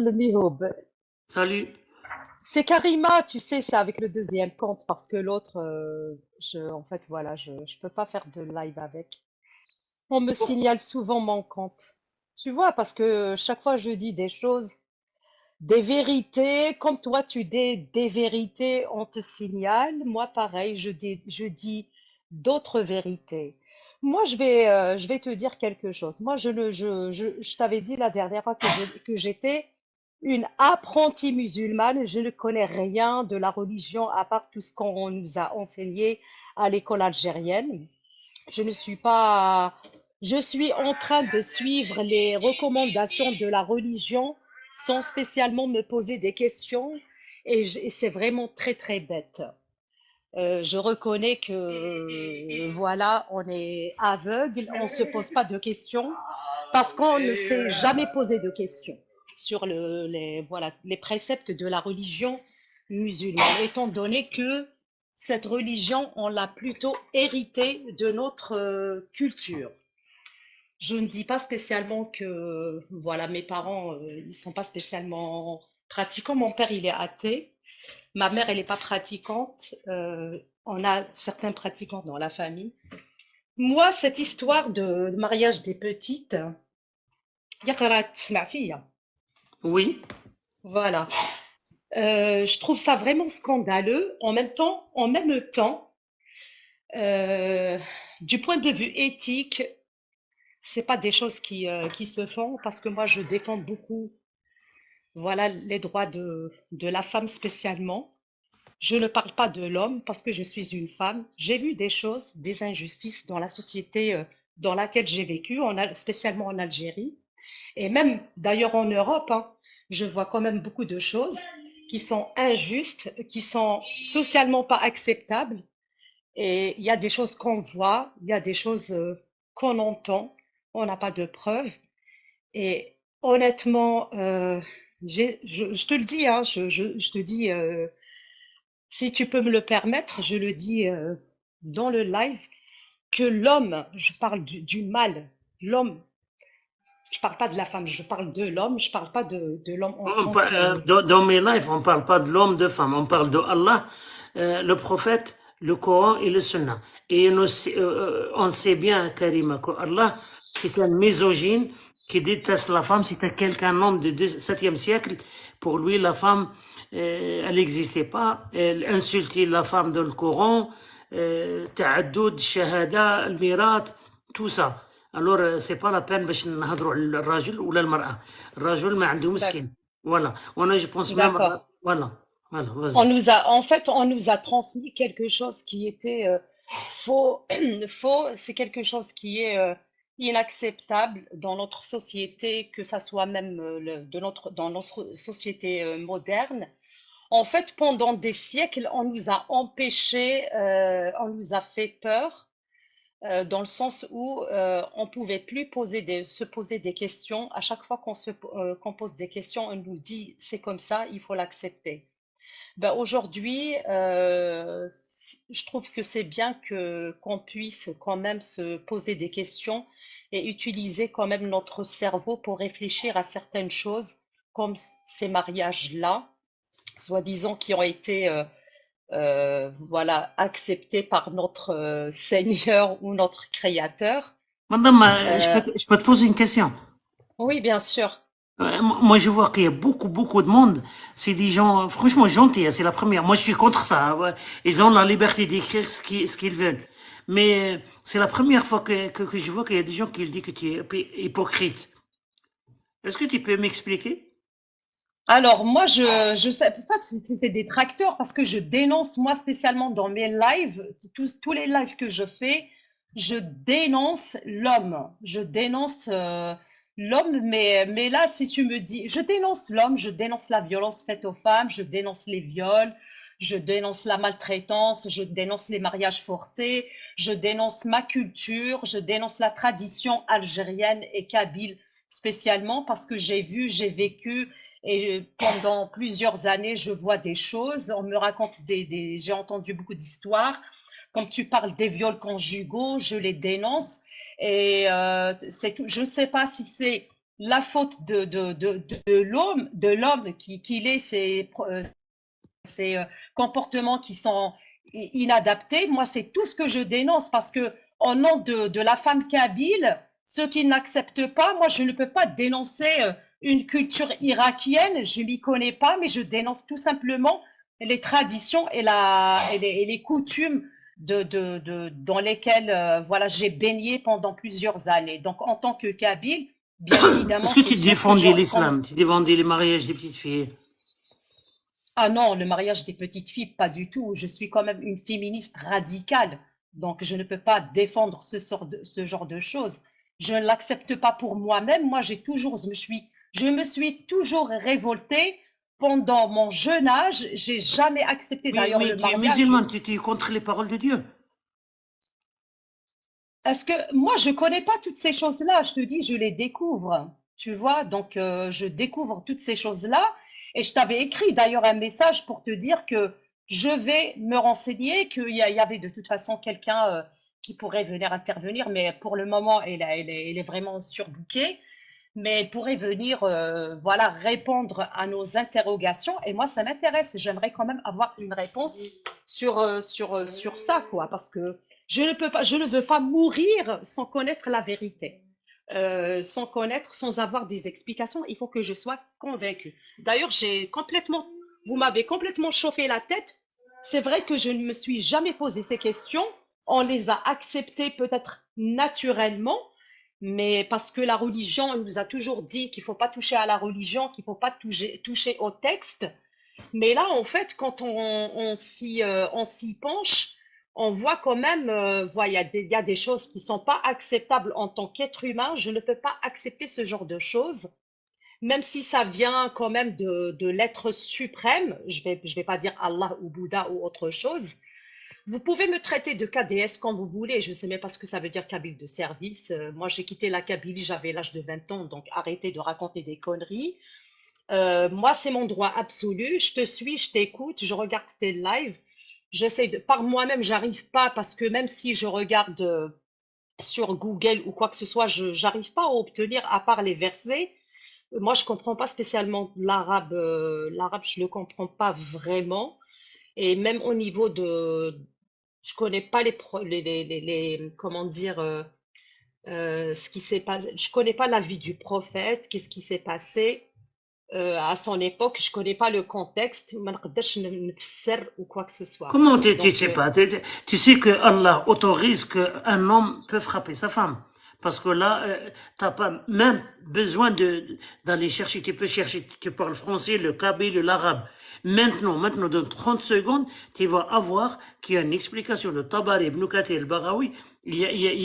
Le Mihoub. Salut. C'est Karima, tu sais, c'est avec le deuxième compte parce que l'autre, en fait, voilà, je peux pas faire de live avec. On me signale souvent mon compte. Tu vois, parce que chaque fois je dis des choses, des vérités, comme toi tu dis des vérités, on te signale. Moi, pareil, je dis d'autres vérités. Moi, je vais te dire quelque chose. Moi, je t'avais dit la dernière fois que j'étais une apprentie musulmane. Je ne connais rien de la religion à part tout ce qu'on nous a enseigné à l'école algérienne. Je ne suis pas, je suis en train de suivre les recommandations de la religion sans spécialement me poser des questions et c'est vraiment très très bête. Je reconnais que voilà, on est aveugle, on ne se pose pas de questions parce qu'on ne s'est jamais posé de questions sur voilà, les préceptes de la religion musulmane, étant donné que cette religion, on l'a plutôt héritée de notre culture. Je ne dis pas spécialement que voilà, mes parents, ils sont pas spécialement pratiquants. Mon père, il est athée. Ma mère, elle n'est pas pratiquante. On a certains pratiquants dans la famille. Moi, cette histoire de mariage des petites, يقرأ تسمع فيا. Oui. Voilà. Je trouve ça vraiment scandaleux. En même temps, euh, du point de vue éthique, c'est pas des choses qui se font parce que moi, je défends beaucoup, voilà, les droits de la femme spécialement. Je ne parle pas de l'homme parce que je suis une femme. J'ai vu des choses, des injustices dans la société dans laquelle j'ai vécu, spécialement en Algérie, et même d'ailleurs en Europe, hein. Je vois quand même beaucoup de choses qui sont injustes, qui sont socialement pas acceptables. Et il y a des choses qu'on voit, il y a des choses qu'on entend, on n'a pas de preuves. Et honnêtement, je te le dis, hein, je te dis, si tu peux me le permettre, je le dis dans le live, que l'homme, je parle du mâle, l'homme, je parle pas de la femme, je parle de l'homme, je parle pas de l'homme en tant que... Dans mes lives, on parle pas de l'homme, de femme, on parle de Allah, le prophète, le Coran et le Sunna. Et on sait bien, Karima, que Allah, c'est un misogyne qui déteste la femme. C'était quelqu'un, un homme du 7e siècle. Pour lui, la femme, elle n'existait pas. Elle insultait la femme dans le Coran, تعدد, shahada, al-mirat, tout ça. Alors, c'est pas la peine باش نهضروا على الراجل ولا المرأة. الرجل ما عنده D'ac- مسكين. Voilà. On a, je pense même, D'accord. voilà. Voilà, vas-y. En fait, on nous a transmis quelque chose qui était faux. Faux, c'est quelque chose qui est inacceptable dans notre société, que ça soit même dans notre société moderne. En fait, pendant des siècles, on nous a empêchés, on nous a fait peur, dans le sens où on pouvait plus se poser des questions. À chaque fois qu'on pose des questions, on nous dit c'est comme ça, il faut l'accepter. Ben, aujourd'hui, je trouve que c'est bien que qu'on puisse quand même se poser des questions et utiliser quand même notre cerveau pour réfléchir à certaines choses, comme ces mariages-là, soi-disant qui ont été voilà, acceptés par notre Seigneur ou notre Créateur. Madame, Euh, je peux te poser une question. oui, bien sûr. Moi, je vois qu'il y a beaucoup de monde. C'est des gens, franchement, gentils, hein, c'est la première. Moi, je suis contre ça. Ouais. Ils ont la liberté d'écrire ce qu'ils veulent. Mais c'est la première fois que je vois qu'il y a des gens qui disent que tu es hypocrite. Est-ce que tu peux m'expliquer? Alors, moi, je sais, ça, c'est des tracteurs parce que je dénonce, moi, spécialement dans mes lives, tous les lives que je fais, je dénonce l'homme. Je dénonce l'homme, mais là, si tu me dis, je dénonce l'homme, je dénonce la violence faite aux femmes, je dénonce les viols, je dénonce la maltraitance, je dénonce les mariages forcés, je dénonce ma culture, je dénonce la tradition algérienne et kabyle spécialement parce que j'ai vécu et pendant plusieurs années, je vois des choses, on me raconte j'ai entendu beaucoup d'histoires. Quand tu parles des viols conjugaux, je les dénonce. Et je ne sais pas si c'est la faute de l'homme qu'il ait ces comportements qui sont inadaptés. Moi, c'est tout ce que je dénonce parce que au nom de la femme kabyle, ceux qui n'acceptent pas, moi, je ne peux pas dénoncer une culture irakienne, je m'y connais pas, mais je dénonce tout simplement les traditions et les coutumes dans lesquelles voilà, j'ai baigné pendant plusieurs années. Donc, en tant que kabyle, bien évidemment, Est-ce que c'est tu sûr que défendais l'islam? Tu défendais les mariages des petites filles? ah non, le mariage des petites filles, pas du tout. Je suis quand même une féministe radicale, donc je ne peux pas défendre ce genre de choses. Je ne l'accepte pas pour moi-même. Moi, je me suis toujours révoltée pendant mon jeune âge. J'ai jamais accepté d'ailleurs Mais le tu es mariage. musulman, tu es contre les paroles de Dieu. Est-ce que moi, je connais pas toutes ces choses-là, je te dis, je les découvre, tu vois, donc je découvre toutes ces choses-là et je t'avais écrit d'ailleurs un message pour te dire que je vais me renseigner, il y avait de toute façon quelqu'un qui pourrait venir intervenir, mais pour le moment, elle est vraiment surbookée, mais elle pourrait venir, voilà, répondre à nos interrogations et moi, ça m'intéresse, j'aimerais quand même avoir une réponse sur ça, quoi, parce que je ne peux pas, je ne veux pas mourir sans connaître la vérité. Sans connaître, sans avoir des explications, il faut que je sois convaincue. D'ailleurs, vous m'avez complètement chauffé la tête. C'est vrai que je ne me suis jamais posé ces questions. On les a acceptées peut-être naturellement, mais parce que la religion, on nous a toujours dit qu'il ne faut pas toucher à la religion, qu'il ne faut pas toucher au texte. Mais là, en fait, quand on s'y penche, on voit quand même, voilà, il y a des choses qui sont pas acceptables en tant qu'être humain. Je ne peux pas accepter ce genre de choses, même si ça vient quand même de l'être suprême. Je vais pas dire Allah ou Bouddha ou autre chose. Vous pouvez me traiter de KDS quand vous voulez. Je ne sais même pas ce que ça veut dire Kabyle de service. Moi, j'ai quitté la Kabylie, j'avais l'âge de 20 ans, donc arrêtez de raconter des conneries. Moi, c'est mon droit absolu. Je te suis, je t'écoute, je regarde tes lives. Par moi-même, j'arrive pas parce que même si je regarde sur Google ou quoi que ce soit, j'arrive pas à obtenir, à part les versets. Moi, je comprends pas spécialement l'arabe. L'arabe, je le comprends pas vraiment. Et même au niveau je connais pas comment dire, ce qui s'est passé. Je connais pas la vie du prophète, qu'est-ce qui s'est passé. À son époque, je connais pas le contexte, ما نقدرش نفسر ou quoi que ce soit. Comment tu Donc, sais pas? Tu sais que Allah autorise qu'un homme peut frapper sa femme. Parce que là, t'as pas même besoin d'aller chercher. Tu peux chercher, tu parles français, le kabyle, l'arabe. Maintenant, dans 30 secondes, tu vas avoir qu'il y a une explication de Tabari, Ibn Kathir, al-Baghawi. Il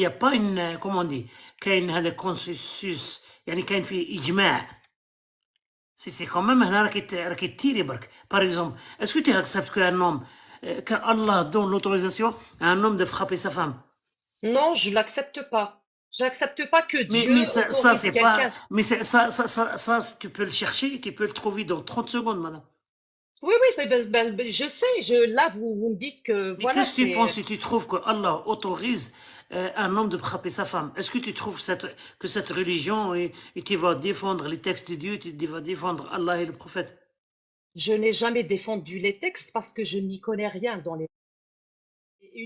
y a pas une, comment on dit, qu'il y a un consensus, يعني كاين في إجماع. C'est quand même un qui tire barque. Par exemple, est-ce que tu acceptes qu'un homme, qu'Allah donne l'autorisation à un homme de frapper sa femme? non, je l'accepte pas. J'accepte pas que Dieu Mais ça autorise c'est pas, quelqu'un. mais ça, tu peux le chercher, tu peux le trouver dans 30 secondes, madame. Oui, oui, mais je sais. Là, vous me dites que Mais voilà, qu'est-ce que tu penses c'est. si tu trouves que Allah autorise un homme de frapper sa femme? Est-ce que tu trouves que cette religion et tu vas défendre les textes de Dieu, tu vas défendre Allah et le prophète? Je n'ai jamais défendu les textes parce que je n'y connais rien dans les.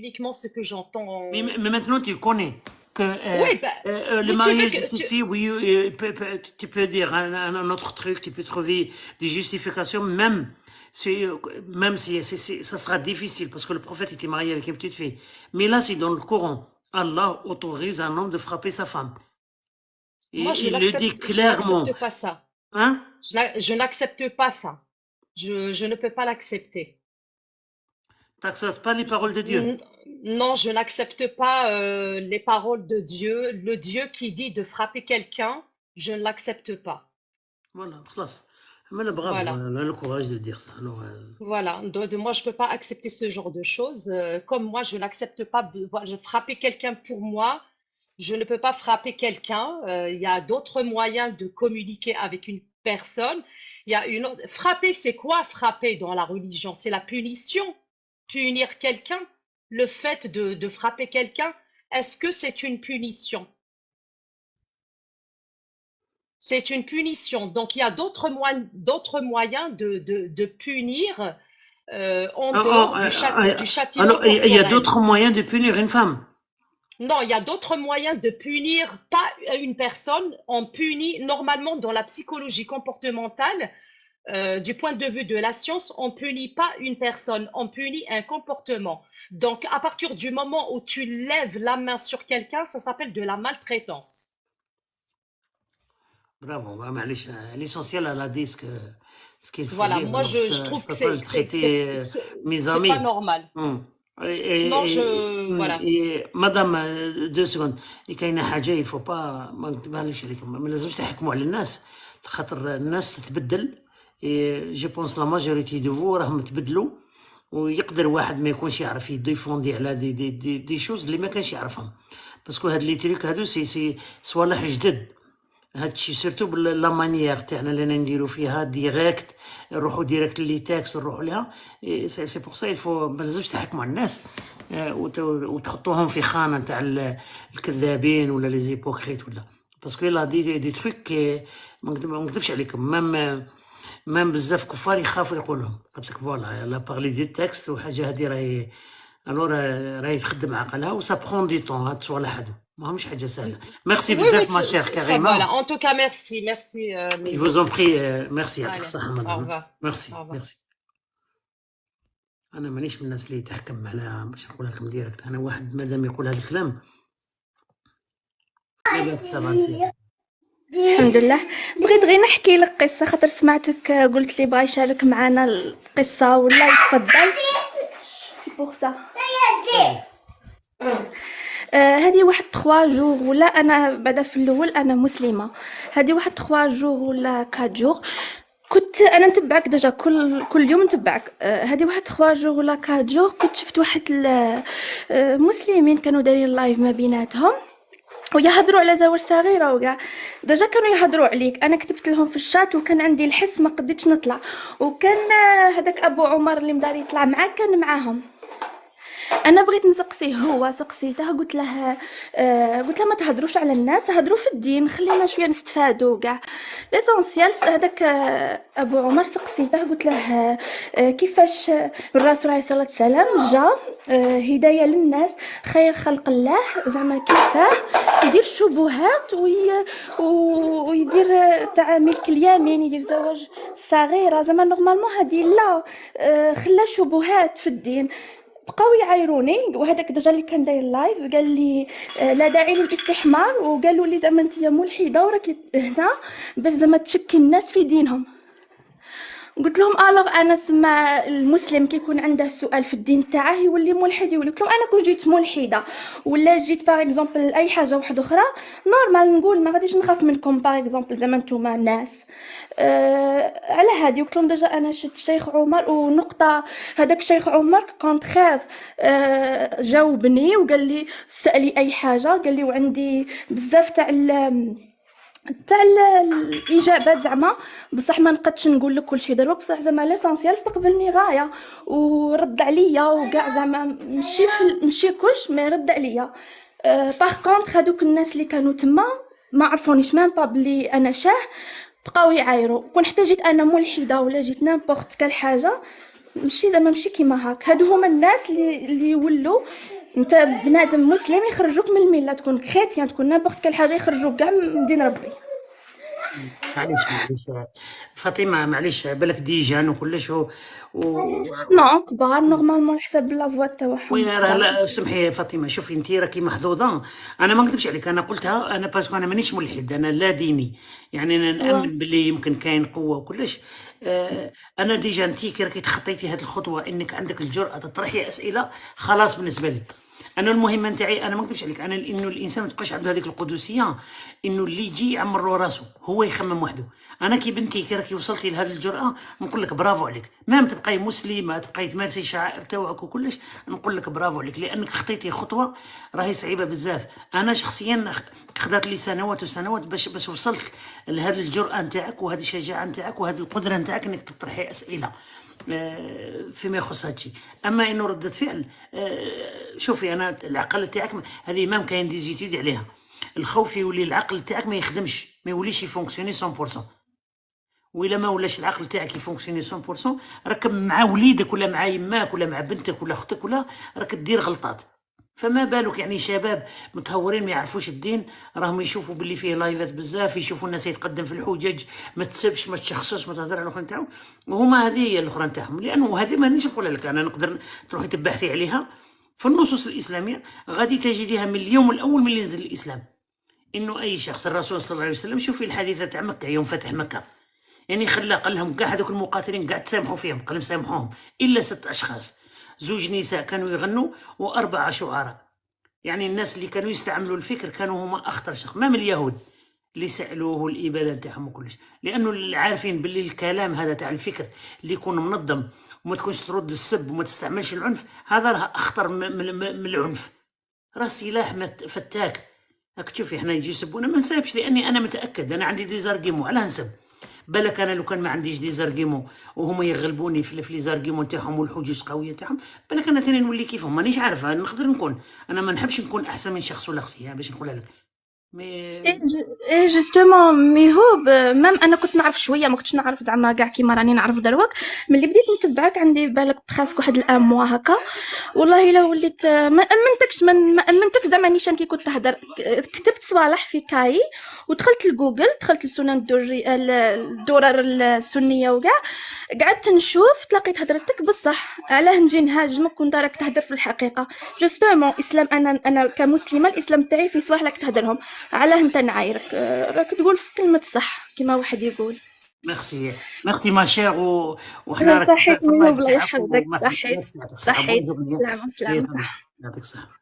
Uniquement ce que Mais, j'entends. mais maintenant, tu connais que Oui, ben, le tu veux mariage de que petite fille, oui, tu peux dire un autre truc, tu peux trouver des justifications, même si ça sera difficile, parce que le prophète était marié avec une petite fille. Mais là, c'est dans le Coran. Allah autorise un homme de frapper sa femme. moi, Et il le dit je n'accepte clairement. pas ça. Hein? Je n'accepte pas ça. Je ne peux pas l'accepter. T'acceptes pas les paroles de Dieu. N- Non, je n'accepte pas les paroles de Dieu. Le Dieu qui dit de frapper quelqu'un, je ne l'accepte pas. Voilà, خلاص. Mais le bravo, Voilà. elle a le courage de dire ça. Alors, Voilà. Moi, je peux pas accepter ce genre de choses. Comme moi, je n'accepte pas voilà, je frapper quelqu'un pour moi. Je ne peux pas frapper quelqu'un. Il y a d'autres moyens de communiquer avec une personne. Il y a une autre. Frapper, c'est quoi frapper dans la religion? C'est la punition. Punir quelqu'un. Le fait de frapper quelqu'un, est-ce que c'est une punition? C'est une punition. Donc, il y a d'autres moyens de punir en Oh, dehors oh, du châtiment alors, il y a corporel. d'autres moyens de punir une femme. Non, il y a d'autres moyens de punir pas une personne. On punit normalement dans la psychologie comportementale, du point de vue de la science, on punit pas une personne, on punit un comportement. Donc, à partir du moment où tu lèves la main sur quelqu'un, ça s'appelle de la maltraitance. Bravo, bah, معليش, l'essentiel, elle a dit ce qu'il faut Voilà, dire. moi Alors, je je trouve que peux pas le traiter mes c'est pas amis. normal. Hum. Non, voilà. مدام 2 سكوند كاينه حاجه يفو با ما نكتبهاليش عليكم، ما لازمش تحكموا على الناس خاطر الناس تتبدل. جو بونس لا ماجوريتي دو فو راهم تبدلوا، ويقدر واحد ما يكونش يعرف يديفوندي على دي شوز اللي ما كانش يعرفهم، باسكو هاد لي تريك هادو سي صوالح جدد. هادشي سيرتو بلا مانيير تاعنا اللي نديرو فيها ديريكت، نروحو ديريكت لي تاكس نروحو ليها. سي بور سا الفو ما لازمش تحكموا على الناس وتحطوهم في خانه تاع الكذابين ولا لي زيبوكريت ولا، باسكو لا دي تروك ما نكذبش عليكم. مام بزاف كفار يخافوا يقولهم. قلت لك فوالا لا بارلي دي تكست وحاجه هادي راهي الور راهي تخدم عقلها وسا برون دي طون. هاد الصوالح هادو ماهمش حاجه سهله. ميرسي Oui, oui, بزاف ما شير voilà. كريمه. En tout cas, merci, Je Mehdi. vous en prie. ميرسي، يعطيك Allez, الصحه au مدام. revoir. ميرسي Au revoir. ميرسي. انا مانيش من الناس اللي تحكم على باش نقول لكم ديريكت. انا واحد مادام يقول هذا الكلام لاباس سافانتي. الحمد لله. بغيت غير نحكي لك قصة خاطر سمعتك قلت لي بغا يشارك معنا القصة ولا يتفضل. سي بوغ سا. هذه واحد 3 جوغ ولا انا بعدا في الاول انا مسلمة. هذه واحد 3 جوغ ولا 4 جوغ كنت انا نتبعك ديجا كل يوم نتبعك. هذه واحد 3 جوغ ولا 4 جوغ كنت شفت واحد المسلمين كانوا دايرين لايف ما بيناتهم ويهضروا على زواج صغيره وكاع. ديجا كانوا يهضروا عليك، انا كتبت لهم في الشات وكان عندي الحس ما قديتش نطلع، وكان هذاك ابو عمر اللي مدار يطلع معاك كان معاهم. انا بغيت نسقسيه، هو سقسيته قلت له ما تهضروش على الناس، هضروا في الدين، خلينا شويه نستفادوا كاع ليسونسيال. هذاك ابو عمر سقسيته قلت له كيفاش الرسول عليه الصلاه والسلام جا هدايه للناس خير خلق الله، زعما كيفاه يدير الشبهات ويدير تاع ملك اليمين، يدير زواج صغيره، زعما نورمالمون هذه لا خلا شبهات في الدين. بقاو يعايروني، وهذاك ديجا اللي كان داير لايف قال لي لا داعي للاستحمار، وقالوا لي زعما انت ملحده وراكي هنا باش زعما تشكي الناس في دينهم. قلت لهم الوغ انا سما المسلم كيكون عنده سؤال في الدين تاعه يولي ملحد، يولي قلت لهم انا كون جيت ملحده ولا جيت باغ اكزومبل اي حاجه واحده اخرى نورمال نقول ما غاديش نخاف منكم باغ اكزومبل زعما نتوما ناس على هادي. قلت لهم ديجا انا شفت الشيخ عمر، ونقطه هذاك الشيخ عمر كنت خاف جاوبني وقال لي سالي اي حاجه، قال لي وعندي بزاف تاع الاجابات زعما، بصح ما نقدش نقول لك كلشي دروك، بصح زعما ليسونسيال استقبلني غايه ورد عليا وكاع، زعما ماشي كلش ما يرد عليا. باغ كونطخ هذوك الناس اللي كانوا تما ما عرفونيش ميم با بلي انا شاه، بقاو يعايروا. كون حتى جيت انا ملحده ولا جيت نامبورط كال حاجه ماشي زعما ماشي كيما هاك. هادو هما الناس اللي يولوا انت بنادم مسلم يخرجوك من المله، تكون كريتيان تكون نامبورط كال حاجه يخرجوك كاع من دين ربي. معليش فاطمه، معليش بالك ديجان وكلش نو كبار نورمالمون حسب لا فوا تاعهم. وي لا سمحي يا فاطمه، شوفي انت راكي محظوظه. انا ما نكذبش عليك، انا قلتها انا باسكو انا مانيش ملحد، انا لا ديني، يعني انا نامن باللي يمكن كاين قوه وكلش. انا ديجا انت كي راكي تخطيتي هذه الخطوه انك عندك الجرأه تطرحي اسئله، خلاص بالنسبه لي انا المهمه نتاعي. انا ما نكذبش عليك، انا انه الانسان ما تبقاش عنده هذيك القدسيه انه اللي يجي يعمر له راسه هو يخمم وحده. انا كي بنتي كي راكي وصلتي لهذه الجرأه نقول لك برافو عليك، ما تبقاي مسلمه تبقاي تمارسي الشعائر تاعك وكلش، نقول لك برافو عليك لانك خطيتي خطوه راهي صعيبه بزاف. انا شخصيا خذت لي سنوات وسنوات باش وصلت لهذه الجرأه نتاعك وهذه الشجاعه نتاعك وهذه القدره نتاعك انك تطرحي اسئله فيما يخص هادشي. اما انه ردة فعل، شوفي انا العقل تاعك هذه ما كاين دي زيتود عليها. الخوف يولي العقل تاعك ما يخدمش، ما يوليش يفونكسيوني 100%. وإلا ما ولاش العقل تاعك يفونكسيوني 100%، راك مع وليدك ولا مع يماك ولا مع بنتك ولا اختك ولا راك تدير غلطات. فما بالك يعني شباب متهورين ما يعرفوش الدين، راهم يشوفوا باللي فيه لايفات بزاف، يشوفوا الناس يتقدم في الحجج، ما تسبش ما تشخصش ما تهضر على الاخرين تاعهم، وهما هذه هي الاخرى تاعهم. لانه هذه مانيش نقول لك انا نقدر تروحي تبحثي عليها في النصوص الاسلاميه، غادي تجديها من اليوم الاول من اللي نزل الاسلام، انه اي شخص الرسول صلى الله عليه وسلم، شوفي الحادثه تاع مكه يوم فتح مكه، يعني قال لهم كاع هذوك المقاتلين قاعد تسامحوا فيهم، قال لهم سامحوهم الا 6 اشخاص، 2 نساء كانوا يغنوا و4 شعراء. يعني الناس اللي كانوا يستعملوا الفكر كانوا هما اخطر شخص، ما من اليهود اللي سالوه الاباده تاعهم وكلش، لانه عارفين باللي الكلام هذا تاع الفكر اللي يكون منظم وما تكونش ترد السب وما تستعملش العنف، هذا راه اخطر من العنف، راه سلاح فتاك. راك تشوفي احنا يجي يسبونا ما نسبش، لاني انا متاكد انا عندي ديزارغيمو علاه نسب. بالك انا لو كان ما عنديش ديزارغيمو وهما يغلبوني في ليزارغيمو تاعهم والحجج قويه تاعهم، بالك انا ثاني نولي كيفهم، مانيش عارفه نقدر نكون، انا ما نحبش نكون احسن من شخص ولا اختي باش نقولها لك. مي ايه جوستومون مي هو مام انا كنت نعرف شويه، ما كنتش نعرف زعما كاع كيما راني نعرف دروك. ملي بديت نتبعك عندي بالك براسك واحد الام موا هكا، والله الا وليت ما امنتكش، ما امنتك زعما نيشان كي كنت تهدر. كتبت صوالح في كاي ودخلت لجوجل، دخلت لسنن الدرر السنيه وكاع، قعدت نشوف تلاقيت هدرتك بصح. علاه نجي نهاجمك كنت راك تهدر في الحقيقه؟ جوستومون اسلام، انا كمسلمه الاسلام تاعي في صوالح راك تهدرهم، علاه انت نعايرك؟ راك تقول في كلمه صح كيما واحد يقول. ميرسي ما شير، وحنا راك صحيت في اللايف منو، بلا تاعك يحفظك، وما صحيت يعطيك الصحه. صحيت. بونجور. سلامة سلامة. يعطيك الصحه.